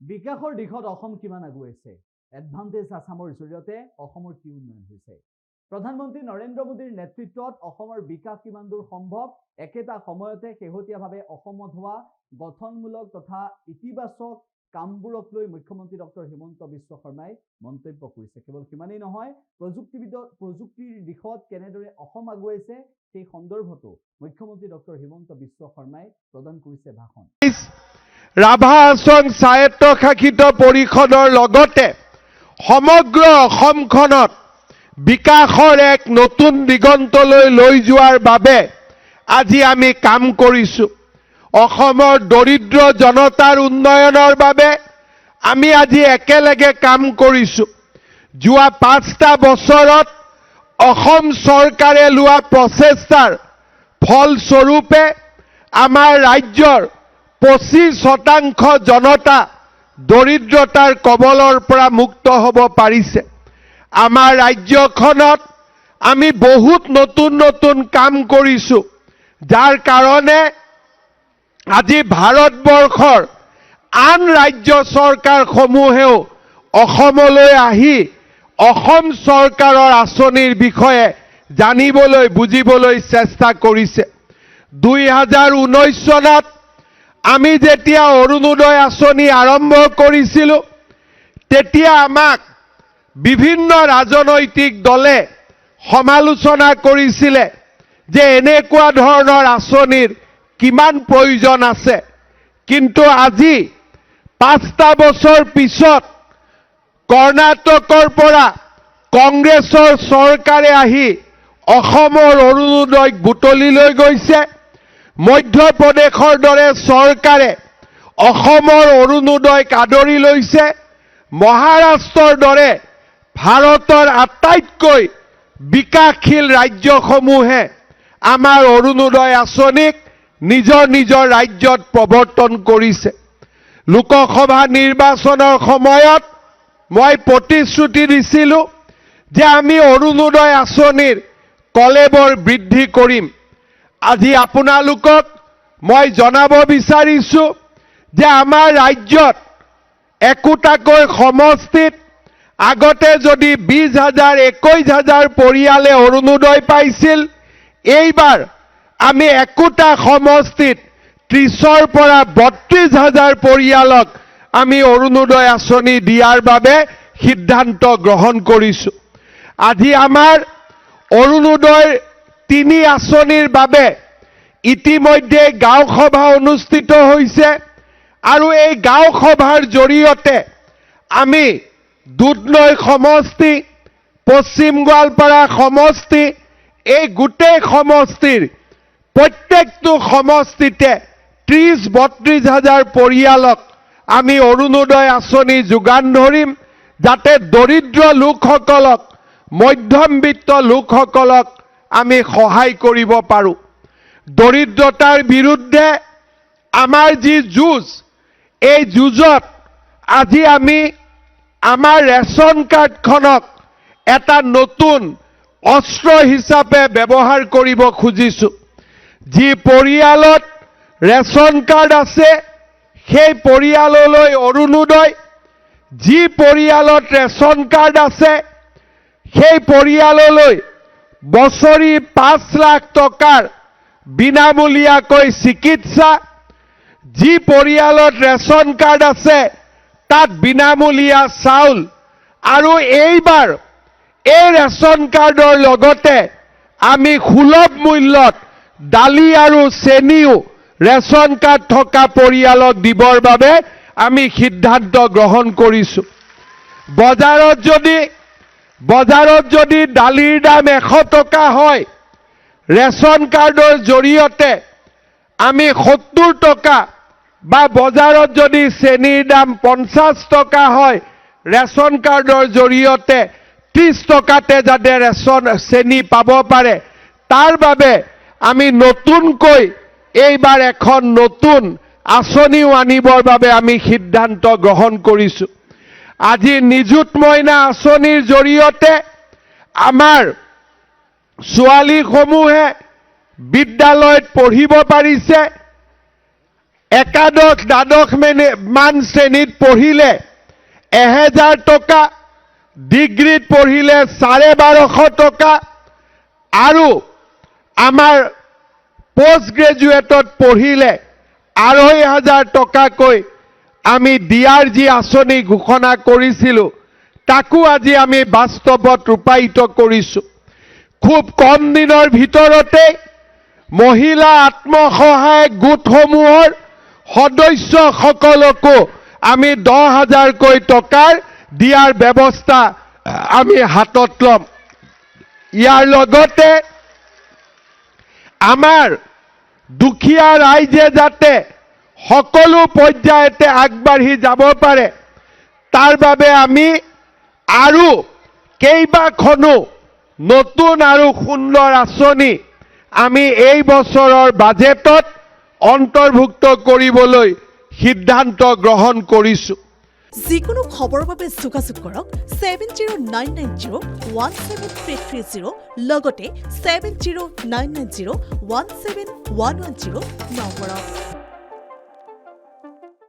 বিকাশৰ দিশত অসম কিমান আগুৱাইছে এডভান্টেজ আসামৰ জৰিয়তে অসমৰ কি উন্নয়ন হৈছে প্ৰধানমন্ত্ৰী নৰেন্দ্ৰ মোদীৰ নেতৃত্বত অসমৰ বিকাশ কিমান দূৰ সম্ভৱ একেটা সময়তে শেহতীয়াভাৱে অসমত হোৱা গঠনমূলক তথা ইতিবাচক কামবোৰক লৈ মুখ্যমন্ত্ৰী ডক্টৰ হিমন্ত বিশ্ব শৰ্মাই মন্তব্য কৰিছে কেৱল সিমানেই নহয় প্ৰযুক্তিৰ দিশত কেনেদৰে অসম আগুৱাইছে সেই সন্দৰ্ভতো মুখ্যমন্ত্ৰী ডক্টৰ হিমন্ত বিশ্ব শৰ্মাই প্ৰদান কৰিছে ভাষণ ৰাভা আসন স্বায়ত্তশাসিত পৰিষদৰ লগতে সমগ্ৰ অসমখনত বিকাশৰ এক নতুন দিগন্তলৈ লৈ যোৱাৰ বাবে আজি আমি কাম কৰিছো অসমৰ দৰিদ্ৰ জনতাৰ উন্নয়নৰ বাবে আমি আজি একেলগে কাম কৰিছো যোৱা 5টা বছৰত অসম চৰকাৰে লোৱা প্ৰচেষ্টাৰ ফলস্বৰূপে আমাৰ ৰাজ্যৰ 25% জনতা দৰিদ্ৰতাৰ কবলৰ পৰা মুক্ত হ'ব পাৰিছে আমাৰ ৰাজ্যখনত আমি বহুত নতুন কাম কৰিছো যাৰ কাৰণে আজি ভাৰতবৰ্ষৰ আন ৰাজ্য চৰকাৰসমূহেও অসমলৈ আহি অসম চৰকাৰৰ আঁচনিৰ বিষয়ে জানিবলৈ বুজিবলৈ চেষ্টা কৰিছে 2019 চনত আমি যেতিয়া অৰুণোদয় আঁচনি আৰম্ভ কৰিছিলো তেতিয়া আমাক বিভিন্ন ৰাজনৈতিক দলে সমালোচনা কৰিছিল যে এনেকুৱা ধৰণৰ আঁচনিৰ কিমান প্ৰয়োজন আছে কিন্তু আজি 5টা বছৰ পিছত কৰ্ণাটকৰ পৰা কংগ্ৰেছৰ চৰকাৰে আহি অসমৰ অৰুণোদয় বুটলি লৈ গৈছে মধ্যপ্ৰদেশৰ দৰে চৰকাৰে অসমৰ অৰুণোদয়ক আদৰি লৈছে মহাৰাষ্ট্ৰৰ দৰে ভাৰতৰ আটাইতকৈ বিকাশশীল ৰাজ্যসমূহে আমাৰ অৰুণোদয় আঁচনিক নিজৰ ৰাজ্যত প্ৰৱৰ্তন কৰিছে লোকসভা নিৰ্বাচনৰ সময়ত মই প্ৰতিশ্ৰুতি দিছিলো যে আমি অৰুণোদয় আঁচনিৰ কলেবৰ বৃদ্ধি কৰিম আজি আপোনালোকক মই জনাব বিচাৰিছো যে আমাৰ ৰাজ্যত একোটাকৈ সমষ্টিত আগতে যদি 20,000 21,000 পৰিয়ালে অৰুণোদয় পাইছিল এইবাৰ আমি একোটা সমষ্টিত 30ৰ পৰা 32,000 পৰিয়ালক আমি অৰুণোদয় আঁচনি দিয়াৰ বাবে সিদ্ধান্ত গ্ৰহণ কৰিছো আজি আমাৰ অৰুণোদয় 3 আঁচনিৰ বাবে ইতিমধ্যে গাঁও সভা অনুষ্ঠিত হৈছে আৰু এই গাঁও সভাৰ জৰিয়তে আমি দুধনৈ সমষ্টি পশ্চিম গোৱালপাৰা সমষ্টি এই গোটেই সমষ্টিৰ প্ৰত্যেকটো সমষ্টিতে 30-32,000 পৰিয়ালক আমি অৰুণোদয় আঁচনি যোগান ধৰিম যাতে দৰিদ্ৰ লোকসকলক মধ্যমবিত্ত লোকসকলক আমি সহায় কৰিব পাৰো দৰিদ্ৰতাৰ বিৰুদ্ধে আমাৰ যি যুঁজ এই যুঁজত আজি আমি আমাৰ ৰেচন কাৰ্ডখনক এটা নতুন অস্ত্ৰ হিচাপে ব্যৱহাৰ কৰিব খুজিছো যি পৰিয়ালত ৰেচন কাৰ্ড আছে সেই পৰিয়াললৈ অৰুণোদয় যি পৰিয়ালত ৰেচন কাৰ্ড আছে সেই পৰিয়াললৈ বছৰি 5 লাখ টকাৰ বিনামূলীয়াকৈ চিকিৎসা যি পৰিয়ালত ৰেচন কাৰ্ড আছে তাত বিনামূলীয়া চাউল আৰু এইবাৰ এই ৰেচন কাৰ্ডৰ লগতে আমি সুলভ মূল্যত দালি আৰু চেনিও ৰেচন কাৰ্ড থকা পৰিয়ালক দিবৰ বাবে আমি সিদ্ধান্ত গ্ৰহণ কৰিছো বজাৰত যদি দালিৰ দাম 100 টকা হয় ৰেচন কাৰ্ডৰ জৰিয়তে আমি 70 টকা বা বজাৰত যদি চেনিৰ দাম 50 টকা হয় ৰেচন কাৰ্ডৰ জৰিয়তে 30 টকাতে যাতে ৰেচন চেনি পাব পাৰে তাৰ বাবে আমি নতুনকৈ এইবাৰ এখন নতুন আঁচনিও আনিবৰ বাবে আমি সিদ্ধান্ত গ্ৰহণ কৰিছো আজি নিযুত মইনা আঁচনিৰ জৰিয়তে আমাৰ ছোৱালীসমূহে বিদ্যালয়ত পঢ়িব পাৰিছে একাদশ দ্বাদশ মান শ্ৰেণীত পঢ়িলে 1000 টকা, ডিগ্ৰীত পঢ়িলে 1250 টকা, আৰু আমাৰ পোষ্ট গ্ৰেজুৱেটত পঢ়িলে 2500 টকাকৈ আমি দিয়াৰ যি আঁচনি ঘোষণা কৰিছিলোঁ তাকো আজি আমি বাস্তৱত ৰূপায়িত কৰিছোঁ। খুব কম দিনৰ ভিতৰতে মহিলা আত্মসহায়ক গোটসমূহৰ সদস্যসকলকো আমি 10,000কৈ টকাৰ দিয়াৰ ব্যৱস্থা আমি হাতত ল'ম। ইয়াৰ লগতে আমাৰ দুখীয়া ৰাইজে যাতে সকলো পৰ্যায়তে আগবাঢ়ি যাব পাৰে তাৰ বাবে আমি আৰু কেইবাখনো নতুন আৰু সুন্দৰ আঁচনি আমি এই বছৰৰ বাজেটত অন্তৰ্ভুক্ত কৰিবলৈ সিদ্ধান্ত গ্ৰহণ কৰিছোঁ। যিকোনো খবৰৰ বাবে যোগাযোগ কৰক 7099017330 লগতে 7099017110 নম্বৰত।